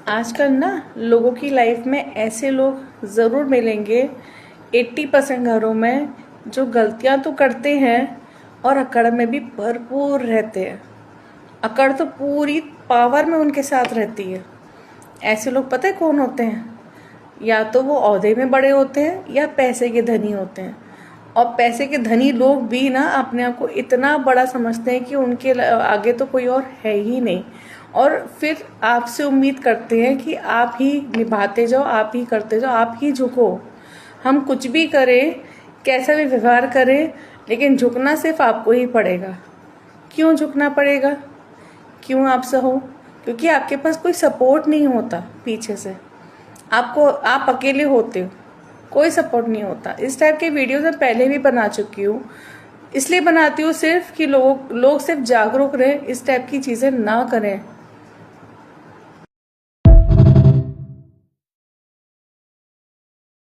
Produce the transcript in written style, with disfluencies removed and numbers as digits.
आजकल ना लोगों की लाइफ में ऐसे लोग ज़रूर मिलेंगे 80% घरों में जो गलतियां तो करते हैं और अकड़ में भी भरपूर रहते हैं। अकड़ तो पूरी पावर में उनके साथ रहती है। ऐसे लोग पता है कौन होते हैं? या तो वो ओहदे में बड़े होते हैं या पैसे के धनी होते हैं। और पैसे के धनी लोग भी ना अपने आप को इतना बड़ा समझते हैं कि उनके आगे तो कोई और है ही नहीं। और फिर आपसे उम्मीद करते हैं कि आप ही निभाते जाओ, आप ही करते जाओ, आप ही झुको। हम कुछ भी करें, कैसा भी व्यवहार करें, लेकिन झुकना सिर्फ आपको ही पड़ेगा। क्यों झुकना पड़ेगा? क्यों आप सहो? क्योंकि आपके पास कोई सपोर्ट नहीं होता पीछे से। आप अकेले होते हो, कोई सपोर्ट नहीं होता। इस टाइप के वीडियोस मैं पहले भी बना चुकी हूँ। इसलिए बनाती हूँ सिर्फ कि लोग सिर्फ जागरूक रहें, इस टाइप की चीज़ें ना करें।